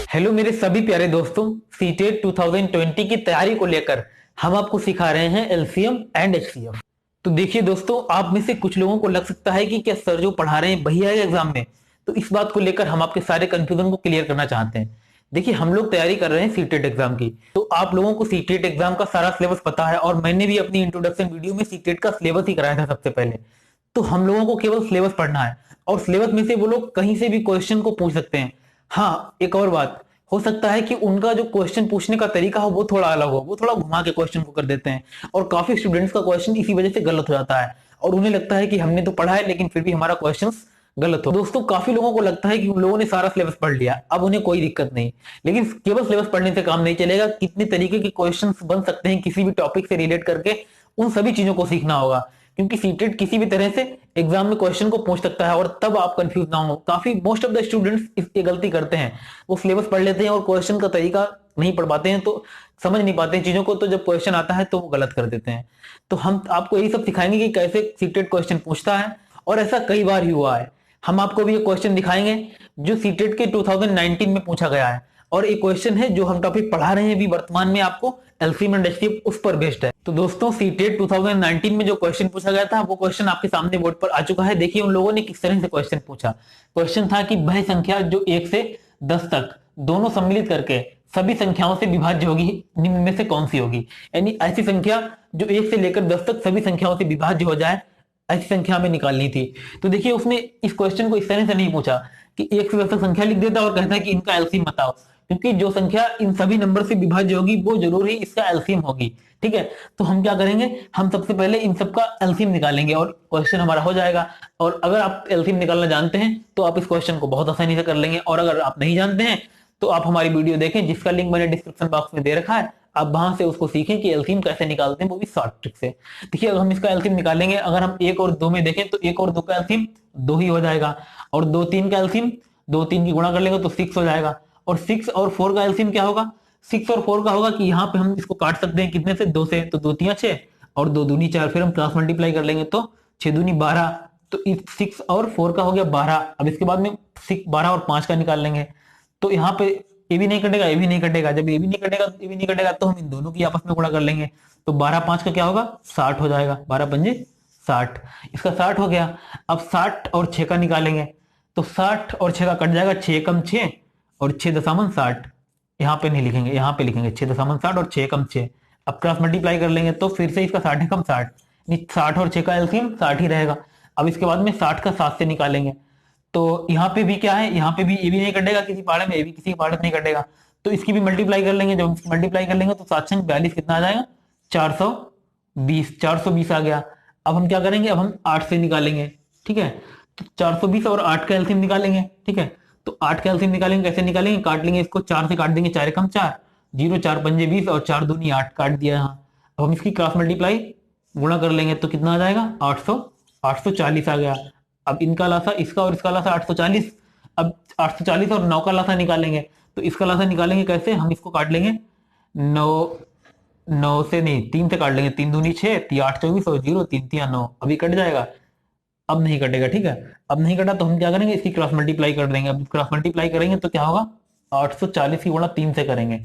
Hello मेरे सभी प्यारे दोस्तों। सीटेट 2020 की तैयारी को लेकर हम आपको सिखा रहे हैं एलसीएम एंड एचसीएफ। तो देखिए दोस्तों, आप में से कुछ लोगों को लग सकता है कि क्या सर जो पढ़ा रहे हैं वही आएगा एग्जाम में। तो इस बात को लेकर हम आपके सारे कंफ्यूजन को क्लियर करना चाहते हैं। देखिए, हम लोग तैयारी कर रहे हैं सीटेट एग्जाम की, तो आप लोगों को सीटेट एग्जाम का सारा सिलेबस पता है और मैंने भी अपनी इंट्रोडक्शन वीडियो में सीटेट का सिलेबस ही कराया था सबसे पहले। तो हम लोगों को केवल सिलेबस पढ़ना है और सिलेबस में से वो लोग कहीं से भी क्वेश्चन को पूछ सकते हैं। हाँ, एक और बात, हो सकता है कि उनका जो क्वेश्चन पूछने का तरीका हो वो थोड़ा अलग हो, वो थोड़ा घुमा के क्वेश्चन को कर देते हैं और काफी स्टूडेंट्स का क्वेश्चन इसी वजह से गलत हो जाता है और उन्हें लगता है कि हमने तो पढ़ा है लेकिन फिर भी हमारा क्वेश्चन गलत हो। दोस्तों, काफी लोगों को लगता है कि उन लोगों ने सारा सिलेबस पढ़ लिया, अब उन्हें कोई दिक्कत नहीं। लेकिन केवल सिलेबस पढ़ने से काम नहीं चलेगा, कितने तरीके के क्वेश्चन बन सकते हैं किसी भी टॉपिक से रिलेट करके, उन सभी चीजों को सीखना होगा। क्योंकि सीटेट किसी भी तरह से एग्जाम में क्वेश्चन को पूछ सकता है और तब आप कंफ्यूज ना हो। काफी मोस्ट ऑफ द स्टूडेंट्स ये गलती करते हैं, वो सिलेबस पढ़ लेते हैं और क्वेश्चन का तरीका नहीं पढ़ पाते हैं, तो समझ नहीं पाते हैं चीजों को, तो जब क्वेश्चन आता है तो वो गलत कर देते हैं। तो हम आपको यही सब सिखाएंगे कि कैसे सीटेट क्वेश्चन पूछता है और ऐसा कई बार ही हुआ है। हम आपको भी ये क्वेश्चन दिखाएंगे जो सीटेट के 2019 में पूछा गया है और एक क्वेश्चन है जो हम टॉपिक पढ़ा रहे हैं अभी वर्तमान में आपको, एलसीएम एंड एचसीएफ, उस पर बेस्ड है। तो दोस्तों, सीटेट 2019 में जो क्वेश्चन पूछा गया था वो क्वेश्चन आपके सामने बोर्ड पर आ चुका है। देखिए उन लोगों ने किस तरह से क्वेश्चन पूछा। क्वेश्चन था कि वह संख्या जो 1 से 10 तक दोनों सम्मिलित करके सभी संख्याओं से विभाज्य होगी, निम्न में से कौन सी होगी। यानी ऐसी संख्या जो 1 से लेकर 10 तक सभी संख्याओं से विभाज्य हो जाए, ऐसी संख्या हमें निकालनी थी। तो देखिए, उसने इस क्वेश्चन को इस तरह से नहीं पूछा कि 1 से 10 तक संख्या लिख देता और कहता है कि इनका एलसीएम बताओ, क्योंकि जो संख्या इन सभी नंबर से विभाज्य होगी वो जरूर ही इसका एलसीएम होगी। ठीक है, तो हम क्या करेंगे, हम सबसे पहले इन सबका एलसीएम निकालेंगे और क्वेश्चन हमारा हो जाएगा। और अगर आप एलसीएम निकालना जानते हैं तो आप इस क्वेश्चन को बहुत आसानी से कर लेंगे, और अगर आप नहीं जानते हैं तो आप हमारी वीडियो देखें जिसका लिंक मैंने डिस्क्रिप्शन बॉक्स में दे रखा है। आप वहां से उसको सीखें कि एलसीएम कैसे निकालते हैं, वो भी शॉर्ट ट्रिक से। देखिए, अगर हम इसका एलसीएम निकालेंगे, अगर हम 1 और 2 में देखें तो 1 और 2 का एलसीएम 2 ही हो जाएगा, और 2 3 का एलसीएम 2 3 की गुणा कर लेंगे तो 6 हो जाएगा। और 6 और 4 का एलसीएम क्या होगा, 6 और 4 का होगा कि यहाँ पे हम इसको काट सकते हैं कितने से, 2 से, तो 2 तिया 6 और 2 दूनी 4, फिर हम क्रॉस मल्टीप्लाई कर लेंगे तो 6 दूनी 12, तो 6 और 4 का हो गया 12। अब इसके बाद में 12 और 5 का निकाल लेंगे, तो यहाँ पे ये भी नहीं कटेगा, ये भी नहीं कटेगा। जब ये भी नहीं कटेगा, ये भी नहीं कटेगा, तो हम इन दोनों की आपस में गुणा कर लेंगे, तो 12 5 का क्या होगा, 60 हो जाएगा। 12 पंजे 60, इसका 60 हो गया। अब 60 और 6 का निकालेंगे, तो 60 और 6 का कट जाएगा, 6 कम 6 और 6 दशामन 60। यहाँ पे नहीं लिखेंगे, यहाँ पे लिखेंगे 6 दशामन 60 और 6 कम 6। अब क्रॉस मल्टीप्लाई कर लेंगे तो फिर से इसका 60 है कम 60, 60 और 6 का एलसीएम 60 ही रहेगा। अब इसके बाद में 60 का 7 से निकालेंगे, तो यहाँ पे भी क्या है, यहाँ पे भी ये भी नहीं कटेगा किसी पहाड़े में, ये भी किसी पहाड़े में नहीं कटेगा, तो इसकी भी मल्टीप्लाई कर लेंगे। जब मल्टीप्लाई कर लेंगे तो 7 से 42 कितना आ जाएगा, 420, 420 आ गया। अब हम क्या करेंगे, अब हम 8 से निकालेंगे। ठीक है, तो 420 और 8 का एलसीएम निकालेंगे। ठीक है, तो 8 का एलसीएम निकालेंगे, कैसे निकालेंगे, काट लेंगे इसको, 4 से काट देंगे, 4 कम 4, 0 4 पंजे 20 और 4 दूनी 8 काट दिया यहाँ। अब हम इसकी क्रॉस मल्टीप्लाई गुणा कर लेंगे तो कितना आ जाएगा, 840 आ गया। अब इनका लासा, इसका और इसका लासा 840। अब 840 और 9 का लासा निकालेंगे, तो इसका लासा निकालेंगे कैसे, हम इसको काट लेंगे, 9 9 से नहीं, 3 से काट लेंगे, 3 दूनी 6, 8 24 और 0 3 3 9, अभी कट जाएगा। अब नहीं कटेगा। ठीक है, अब नहीं कटा तो हम क्या करेंगे, इसकी क्रॉस मल्टीप्लाई कर देंगे। अब क्रॉस मल्टीप्लाई करेंगे तो क्या होगा, 840 की गुणा 3 से करेंगे,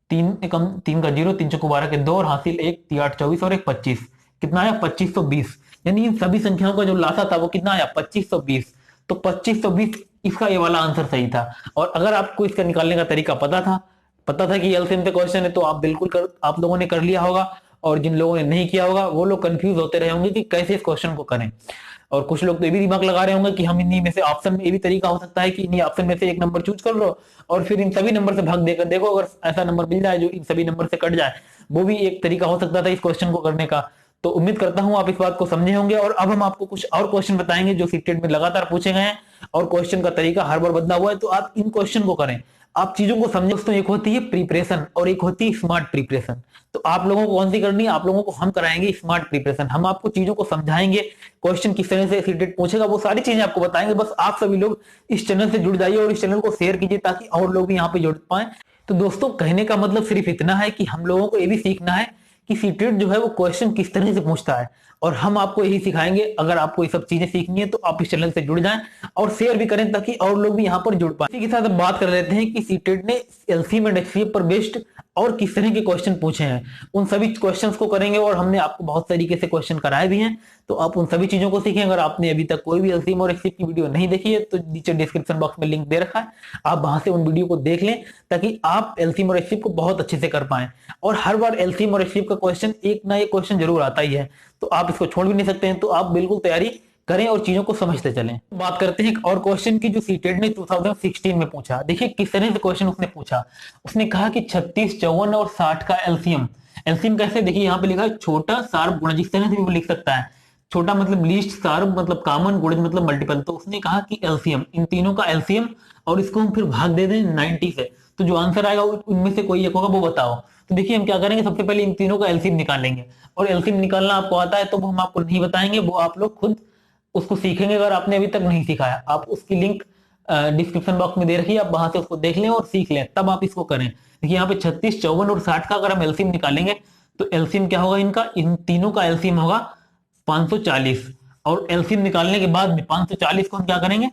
3 कम 3 का 0, 3 चौको 12 के 2 और हासिल 1, 8 24 और 1 25, कितना आया 2520। यानी इन सभी संख्याओं का जो लासा था वो कितना आया, 2520। तो 2520 इसका ये वाला आंसर सही था। और अगर आपको इसका निकालने का तरीका पता था कि एलसीएम पे क्वेश्चन है, तो आप बिल्कुल आप लोगों ने कर लिया होगा, और जिन लोगों ने नहीं किया होगा वो लोग कंफ्यूज होते रहे होंगे कि कैसे इस क्वेश्चन को करें। और कुछ लोग तो ये भी दिमाग लगा रहे होंगे कि हम इन्हीं में से ऑप्शन में, ये भी तरीका हो सकता है कि इन्हीं ऑप्शन में से एक नंबर चूज कर लो और फिर इन सभी नंबर से भाग देकर देखो, अगर ऐसा नंबर मिल जाए जो इन सभी नंबर से कट जाए, वो भी एक तरीका हो सकता था इस क्वेश्चन को करने का। तो उम्मीद करता हूं आप इस बात को समझे होंगे। और अब हम आपको कुछ और क्वेश्चन बताएंगे जो सीटेट में लगातार पूछे गए हैं, और क्वेश्चन का तरीका हर बार बदला हुआ है, तो आप इन क्वेश्चन को करें, आप चीजों को समझे। दोस्तों, एक होती है प्रिपरेशन और एक होती है स्मार्ट प्रिपरेशन। तो आप लोगों को कौन सी करनी है, आप लोगों को हम कराएंगे स्मार्ट प्रिपरेशन। हम आपको चीजों को समझाएंगे, क्वेश्चन किस तरह से सीटेट पूछेगा वो सारी चीजें आपको बताएंगे। बस आप सभी लोग इस चैनल से जुड़ जाइए और इस चैनल को शेयर कीजिए ताकि और लोग भी यहाँ पे जुड़ पाए। तो दोस्तों, कहने का मतलब सिर्फ इतना है कि हम लोगों को ये भी सीखना है कि सीटेट जो है वो क्वेश्चन किस तरह से पूछता है, और हम आपको यही सिखाएंगे। अगर आपको ये सब चीजें सीखनी है तो आप इस चैनल से जुड़ जाएं और शेयर भी करें ताकि और लोग भी यहाँ पर जुड़ पाए। इसी के साथ अब बात कर लेते हैं कि सीटेट ने एलसीएम एंड एचसीएफ पर बेस्ड और किस तरह के क्वेश्चन पूछे हैं, उन सभी क्वेश्चंस को करेंगे। और हमने आपको बहुत तरीके से क्वेश्चन कराए भी हैं, तो आप उन सभी चीजों को सीखें। अगर आपने अभी तक कोई भी एलसीएम और एचसीएफ की वीडियो नहीं देखी है तो नीचे डिस्क्रिप्शन बॉक्स में लिंक दे रखा है, आप वहां से उन वीडियो को देख लें ताकि आप एलसीएम और एचसीएफ को बहुत अच्छे से कर पाएं। और हर बार एलसीएम और एचसीएफ का क्वेश्चन एक ना एक क्वेश्चन जरूर आता ही है, तो आप इसको छोड़ भी नहीं सकते हैं। तो आप बिल्कुल तैयारी करें और चीजों को समझते चलें। बात करते हैं एक और क्वेश्चन की जो सीटेट ने 2016 में पूछा। देखिए किस तरह से क्वेश्चन उसने पूछा। उसने कहा कि 36, 54 और 60 का एलसीएम। एलसीएम कैसे, देखिए यहाँ पे लिखा है छोटा सार्व गुणज, इस तरह से भी लिख सकता है। छोटा मतलब लीस्ट, सार्व मतलब कॉमन, गुणज मतलब मल्टीपल। तो उसने कहा कि एलसीएम, इन तीनों का एलसीएम, और इसको हम फिर भाग दे दें 90 से, तो जो आंसर आएगा उनमें से कोई एक होगा, वो बताओ। तो देखिए हम क्या करेंगे, सबसे पहले इन तीनों का एलसीएम निकालेंगे। और एलसीएम निकालना आपको आता है तो वो हम आपको नहीं बताएंगे, वो आप लोग खुद उसको सीखेंगे। अगर आपने अभी तक नहीं सीखा है, आप उसकी लिंक डिस्क्रिप्शन बॉक्स में दे रखी है, आप वहां से उसको देख लें और सीख लें, तब आप इसको करें। देखिए यहाँ पे 36, 54 और 60 का अगर हम एलसीएम निकालेंगे तो एलसीएम क्या होगा इनका, इन तीनों का एलसीएम होगा 540। और एलसीएम निकालने के बाद में 540 को हम क्या करेंगे,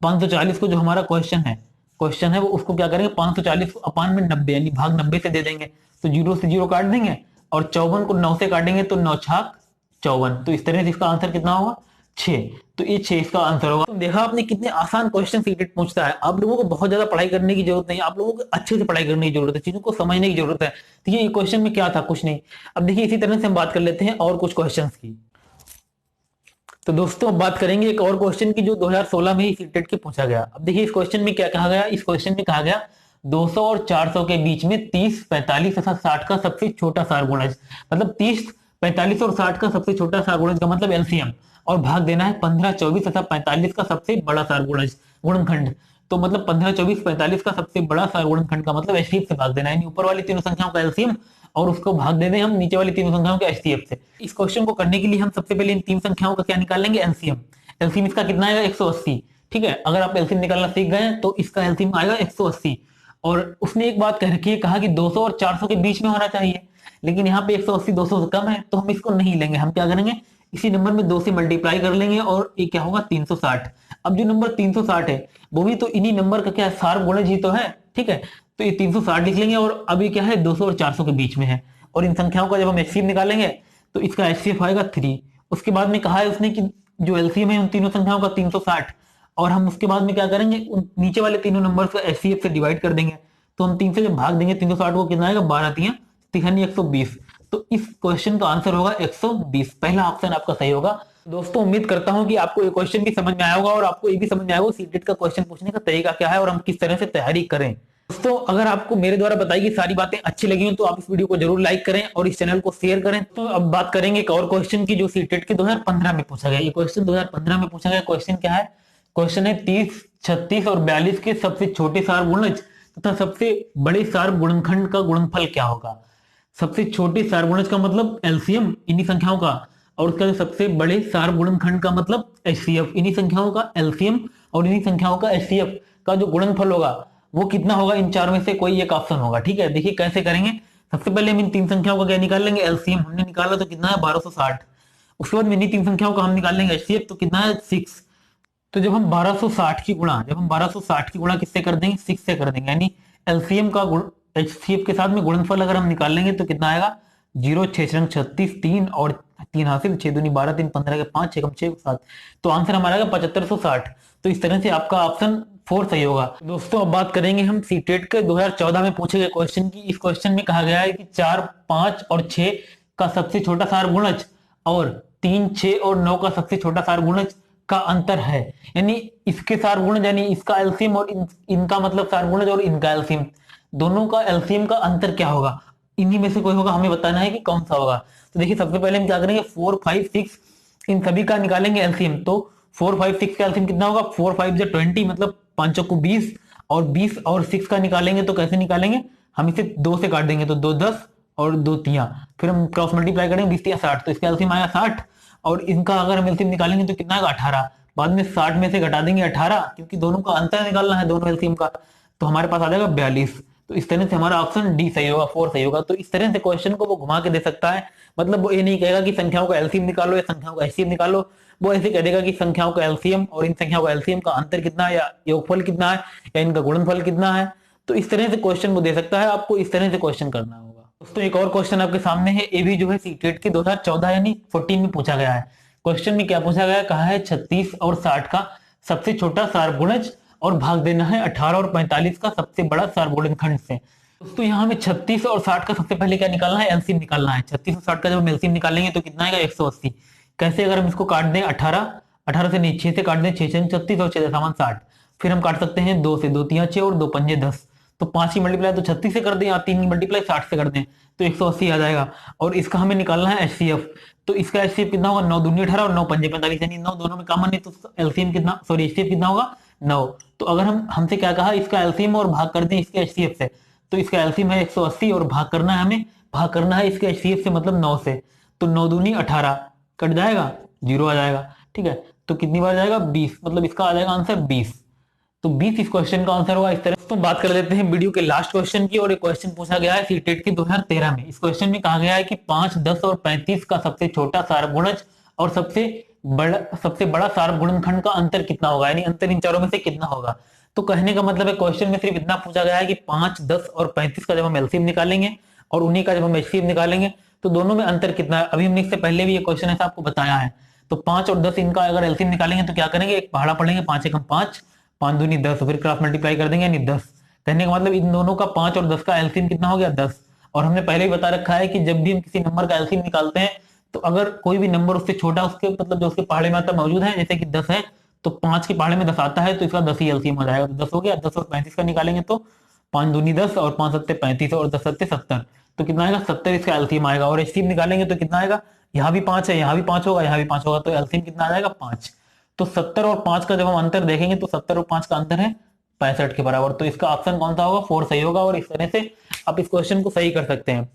540 को जो हमारा क्वेश्चन है वो उसको क्या करेंगे, 540 को अपान में 90 यानी भाग 90 से दे देंगे। तो 0 से 0 काट देंगे और 54 को 9 से काटेंगे तो 9 छाक 54। तो इस तरह से इसका आंसर कितना होगा, 6। तो ये 6 इसका आंसर होगा। तो देखा आपने कितने आसान क्वेश्चन सीटेट पूछता है। आप लोगों को बहुत ज्यादा पढ़ाई करने की जरूरत नहीं, आप लोगों को अच्छे से पढ़ाई करने की जरूरत है, चीजों को समझने की जरूरत है। तो ये क्वेश्चन में क्या था, कुछ नहीं। अब देखिए इसी तरह से हम बात कर लेते हैं और कुछ क्वेश्चन की। तो दोस्तों अब बात करेंगे एक और क्वेश्चन की जो 2016 में ही सीटेट के पूछा गया। अब देखिए इस क्वेश्चन में क्या कहा गया, इस क्वेश्चन में कहा गया 200 और 400 के बीच में 30, 45 तथा 60 का सबसे छोटा सारगुणज। मतलब 30, 45 और 60 का सबसे छोटा सारगुणज का मतलब एलसीएम, और भाग देना है 15, 24 तथा 45 का सबसे बड़ा सारगुणज गुणनखंड। तो मतलब 15, 24, 45 का सबसे बड़ा सारगुणनखंड का मतलब एचसीएफ से भाग देना है, ऊपर वाली तीनों संख्याओं का एलसीएम और उसको भाग दे दें हम नीचे वाली तीनों संख्याओं के एचसीएफ से। इस क्वेश्चन को करने के लिए हम सबसे पहले इन तीन संख्याओं का क्या निकाल लेंगे, एलसीएम। एलसीएम इसका कितना आएगा, 180। ठीक है, अगर आप एलसीएम निकालना सीख गए तो इसका एलसीएम आएगा 180। और उसने एक बात कह रखी है, कहा कि 200 और 400 के बीच में होना चाहिए, लेकिन यहाँ पे 180 200 से कम है तो हम इसको नहीं लेंगे। हम क्या करेंगे, इसी नंबर में 2 से मल्टीप्लाई कर लेंगे और ये क्या होगा 360। अब जो नंबर 360 है वो भी तो इन्हीं नंबर का क्या सारगुणज ही तो है। ठीक है, तो ये 360 लिख लेंगे। और अभी क्या है, 200 और 400 के बीच में है, और इन संख्याओं का जब हम एचसीएफ निकालेंगे तो इसका एचसीएफ आएगा 3। उसके बाद में कहा है उसने कि जो एलसीएम है उन तीनों संख्याओं का 360, और हम उसके बाद में क्या करेंगे, उन नीचे वाले तीनों नंबर को एचसीएफ से डिवाइड कर देंगे। तो हम 3 से जब भाग देंगे 360 को, कितना आएगा, 12 3 120। तो इस क्वेश्चन का आंसर होगा 120। पहला ऑप्शन आपका सही होगा। दोस्तों उम्मीद करता हूं कि आपको ये क्वेश्चन भी समझ में आया होगा और आपको ये भी समझ में आया होगा सीटेट का क्वेश्चन पूछने का तरीका क्या है और हम किस तरह से तैयारी करें। दोस्तों अगर आपको मेरे द्वारा बताई गई सारी बातें अच्छी लगी हो तो आप इस वीडियो को जरूर लाइक करें और इस चैनल को शेयर करें। तो अब बात करेंगे एक और क्वेश्चन की जो सीटेट के 2015 में पूछा गया। ये क्वेश्चन 2015 में पूछा गया। क्वेश्चन क्या है, क्वेश्चन है 30, 36 और 42 के सबसे छोटे सारगुणज तथा सबसे बड़े सारगुणनखंड का गुणनफल क्या होगा। सबसे छोटे सारगुणज का मतलब एलसीएम इन्हीं संख्याओं का, और उसका सबसे बड़े सारगुणनखंड का मतलब एचसीएफ इन्हीं संख्याओं का एलसीएम और इन्हीं संख्याओं का एचसीएफ का जो गुणनफल होगा वो कितना होगा, इन चार में से कोई एक ऑप्शन होगा। ठीक है, देखिए कैसे करेंगे। सबसे पहले हम इन तीन संख्याओं का क्या निकाल लेंगे, एलसीएम हमने निकाला तो कितना है 1260। उसके बाद इन्हीं तीन संख्याओं का हम निकाल लेंगे एचसीएफ, तो कितना है 6। तो जब हम 1260 की गुणा किससे कर देंगे, 6 से कर देंगे, यानी एलसीएम का एचसीएफ के साथ में गुणनफल अगर हम निकाल लेंगे तो कितना आएगा 0, 6 36, 3 और 3 हासिल, 6 दूनी 12, 3 15 के 5, 6 6 7। तो आंसर हमारा आएगा 7560। तो इस तरह से आपका ऑप्शन 4 सही होगा। दोस्तों अब बात करेंगे हम सीटेट के 2014 में पूछे गए क्वेश्चन की। इस क्वेश्चन में कहा गया है कि 4, 5 और 6 का सबसे छोटा सारगुणज और 3, 6 और 9 का सबसे छोटा सारगुणज का अंतर है। यानी इसके सारगुणज यानी इसका एलसीएम और इनका मतलब सारगुणज और इनका एलसीएम, दोनों का एलसीएम का अंतर क्या होगा, इन्हीं में से कोई होगा, हमें बताना है कि कौन सा होगा। तो देखिए सबसे पहले हम क्या करेंगे, 4, 5, 6 इन सभी का निकालेंगे एलसीएम। तो 4, 5, 6 का एलसीएम कितना होगा, 4, 5 या 20 मतलब 5 को 20, और 20 और 6 का निकालेंगे तो कैसे निकालेंगे, हम इसे 2 से काट देंगे तो 2 10 और 2 3, फिर हम क्रॉस मल्टीप्लाई करेंगे 20 3 60, तो इसका एलसीएम आया 60। और इनका अगर हम एलसीएम निकालेंगे तो कितना आएगा 18। बाद में 60 में से घटा देंगे 18 क्योंकि दोनों का अंतर निकालना है, दोनों एलसीएम का, तो हमारे पास आ जाएगा 42। तो इस तरह से हमारा ऑप्शन डी सही होगा, 4 सही होगा। तो इस तरह से क्वेश्चन को वो घुमा के दे सकता है। मतलब वो ये नहीं कहेगा कि संख्याओं का एलसीएम निकालो या संख्याओं का एचसीएफ निकालो, वो ऐसे कह देगा कि संख्याओं का एलसीएम और इन संख्याओं का एलसीएम का अंतर कितना है, या योगफल कितना है, या इनका गुणनफल कितना है। तो इस तरह से क्वेश्चन वो दे सकता है, आपको इस तरह से क्वेश्चन करना होगा। दोस्तों एक और क्वेश्चन आपके सामने है, ये भी जो है सीटेट के 2014 यानी 14 में पूछा गया है। क्वेश्चन में क्या पूछा गया है, कहा है 36 और 60 का सबसे छोटा सार्वगुणज और भाग देना है 18 और 45 का सबसे बड़ा सार्वगुणनखंड से। दोस्तों यहाँ हमें 36 और 60 का सबसे पहले क्या निकालना है, एलसीएम निकालना है। 36 और 60 का जब हम एलसीएम निकालेंगे तो कितना आएगा, 180। कैसे, अगर हम इसको काट दें 18 से नहीं 6 से काट दें, 6 6 36 और 6 सामान 60। फिर हम काट सकते हैं 2 से, 2 3 6 और 2 पंजे 10। तो 5 की मल्टीप्लाई तो 36 से कर दें, या 3 की मल्टीप्लाई 60 से कर दें तो 180 आ जाएगा। और इसका हमें निकालना है एचसीएफ। तो इसका एचसीएफ कितना होगा, 9 दूनी 18 और 9 पंजे 45, यानी 9 दोनों में कॉमन है, तो एलसीएम कितना, सॉरी एचसीएफ कितना होगा, 9। तो अगर हम हमसे क्या कहा, इसका एलसीएम और भाग कर दें इसके एचसीएफ से, तो इसका एलसीएम है 180 और भाग करना है हमें, भाग करना है इसके एचसीएफ से मतलब 9 से। तो 9 दूनी 18 कट जाएगा, 0 आ जाएगा। ठीक है, तो कितनी बार जाएगा, 20, मतलब इसका आ जाएगा आंसर 20। तो 20 इस क्वेश्चन का आंसर होगा। इस तरह तो बात कर लेते हैं वीडियो के लास्ट क्वेश्चन की, और एक क्वेश्चन पूछा गया है सीटेट के 2013 में। इस क्वेश्चन में कहा गया है कि 5, 10 और 35 का सबसे छोटा सार्वगुणज और सबसे बड़ा सार्वगुणनखंड का अंतर कितना होगा, यानी अंतर इन चारों में से कितना होगा। तो कहने का मतलब है क्वेश्चन में सिर्फ इतना पूछा गया है कि 5, 10 और 35 का जब हम एलसीएम निकालेंगे और उन्हीं का जब हम एचसीएफ निकालेंगे तो दोनों में अंतर कितना है। अभी हमने इससे पहले भी ये क्वेश्चन ऐसा आपको बताया है। तो 5 और 10 इनका अगर एलसीएम निकालेंगे तो क्या करेंगे, एक पहाड़ा पढ़ेंगे, 5 एकम 5, 5 दूनी 10, फिर क्रॉस मल्टीप्लाई कर देंगे यानी 10। कहने का मतलब इन दोनों का 5 और 10 का एलसीएम कितना हो गया, 10। और हमने पहले ही बता रखा है कि जब भी हम किसी नंबर का एलसीएम निकालते हैं तो अगर कोई भी नंबर उससे छोटा, उसके मतलब जो उसके पहाड़े में आता मौजूद है, जैसे कि 10 है तो 5 के पहाड़े में 10 आता है, तो इसका 10 ही एलसीएम हो जाएगा। तो 10 हो गया। 10 और 35 का निकालेंगे तो 5 दूनी 10 और 5 सत्ते 35 और 10 सत्ते 70। तो कितना आएगा, 70 इसका एलसीएम आएगा। और एचसीएफ निकालेंगे तो कितना आएगा, यहाँ भी 5 है, यहाँ भी 5 होगा, यहाँ भी 5 होगा, तो एलसीएम कितना आ जाएगा, 5। तो 70 और 5 का जब हम अंतर देखेंगे तो 70 और 5 का अंतर है 65 के बराबर। तो इसका ऑप्शन कौन सा होगा, 4 सही होगा। और इस तरह से आप इस क्वेश्चन को सही कर सकते हैं।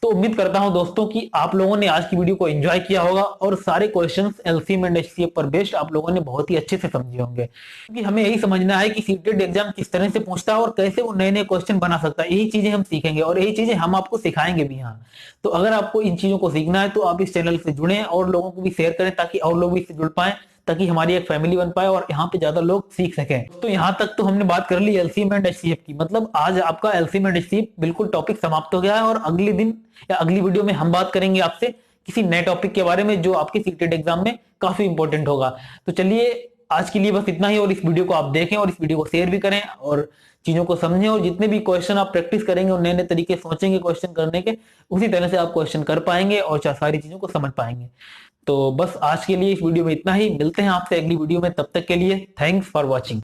तो उम्मीद करता हूं दोस्तों कि आप लोगों ने आज की वीडियो को एंजॉय किया होगा और सारे क्वेश्चंस एलसीएम एंड एचसीएफ पर बेस्ड आप लोगों ने बहुत ही अच्छे से समझे होंगे। क्योंकि हमें यही समझना है कि सीटेट एग्जाम किस तरह से पूछता है और कैसे वो नए नए क्वेश्चन बना सकता है। यही चीजें हम सीखेंगे और यही चीजें हम आपको सिखाएंगे भी यहाँ। तो अगर आपको इन चीजों को सीखना है तो आप इस चैनल से जुड़े और लोगों को भी शेयर करें ताकि और लोग भी इससे जुड़ पाए, ताकि हमारी एक फैमिली बन पाए और यहाँ पे ज्यादा लोग सीख सकें। तो यहाँ तक तो हमने बात कर ली एलसीएम एंड एचसीएफ की। मतलब आज आपका एलसीएम एंड एचसीएफ बिल्कुल टॉपिक समाप्त हो गया है और अगले दिन या अगली वीडियो में हम बात करेंगे आपसे किसी नए टॉपिक के बारे में जो आपके सीटेट एग्जाम में काफी इंपॉर्टेंट होगा। तो चलिए आज के लिए बस इतना ही, और इस वीडियो को आप देखें और इस वीडियो को शेयर भी करें और चीजों को समझें। और जितने भी क्वेश्चन आप प्रैक्टिस करेंगे और नए नए तरीके सोचेंगे क्वेश्चन करने के, उसी तरह से आप क्वेश्चन कर पाएंगे और सारी चीजों को समझ पाएंगे। तो बस आज के लिए इस वीडियो में इतना ही। मिलते हैं आपसे अगली वीडियो में, तब तक के लिए थैंक्स फॉर वॉचिंग।